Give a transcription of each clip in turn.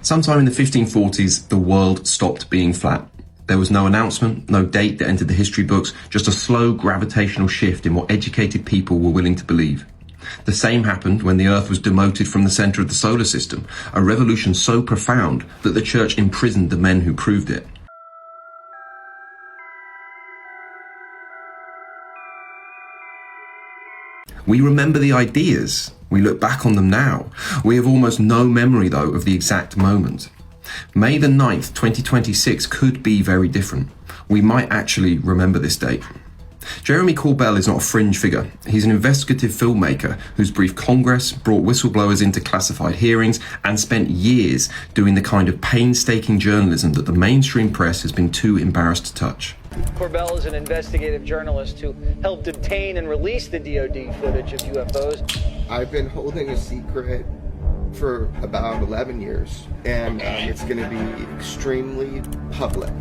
Sometime in the 1540s, the world stopped being flat. There was no announcement, no date that entered the history books, just a slow gravitational shift in what educated people were willing to believe. The same happened when the Earth was demoted from the center of the solar system, a revolution so profound that the church imprisoned the men who proved it. We remember the ideas. We look back on them now. We have almost no memory, though, of the exact moment. May the 9th, 2026 could be very different. We might actually remember this date. Jeremy Corbell is not a fringe figure. He's an investigative filmmaker who's briefed Congress, brought whistleblowers into classified hearings, and spent years doing the kind of painstaking journalism that the mainstream press has been too embarrassed to touch. Corbell is an investigative journalist who helped obtain and release the DoD footage of UFOs. I've been holding a secret for about 11 years, and it's going to be extremely public.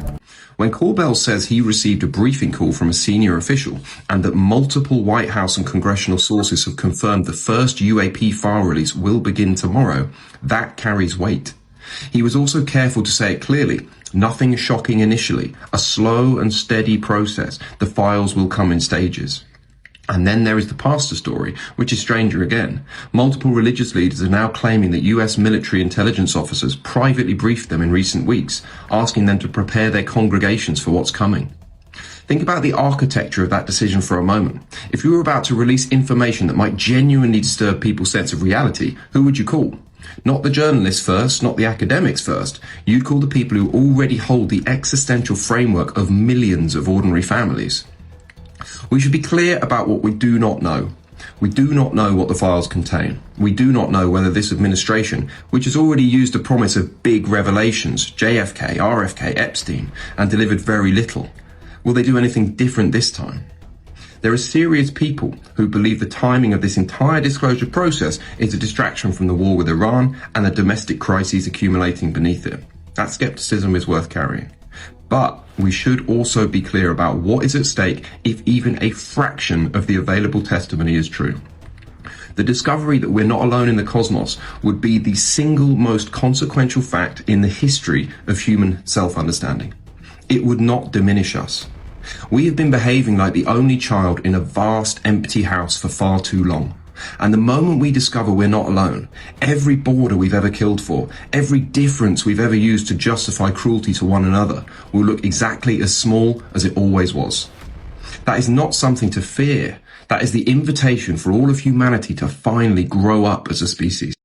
When Corbell says he received a briefing call from a senior official and that multiple White House and congressional sources have confirmed the first UAP file release will begin tomorrow, that carries weight. He was also careful to say it clearly. Nothing shocking initially, a slow and steady process. The files will come in stages. And then there is the pastor story, which is stranger again. Multiple religious leaders are now claiming that US military intelligence officers privately briefed them in recent weeks, asking them to prepare their congregations for what's coming. Think about the architecture of that decision for a moment. If you were about to release information that might genuinely disturb people's sense of reality, who would you call? Not the journalists first, not the academics first. You'd call the people who already hold the existential framework of millions of ordinary families. We should be clear about what we do not know. We do not know what the files contain. We do not know whether this administration, which has already used the promise of big revelations, JFK, RFK, Epstein, and delivered very little, will they do anything different this time? There are serious people who believe the timing of this entire disclosure process is a distraction from the war with Iran and the domestic crises accumulating beneath it. That skepticism is worth carrying. But we should also be clear about what is at stake if even a fraction of the available testimony is true. The discovery that we're not alone in the cosmos would be the single most consequential fact in the history of human self-understanding. It would not diminish us. We have been behaving like the only child in a vast empty house for far too long. And the moment we discover we're not alone, every border we've ever killed for, every difference we've ever used to justify cruelty to one another will look exactly as small as it always was. That is not something to fear. That is the invitation for all of humanity to finally grow up as a species.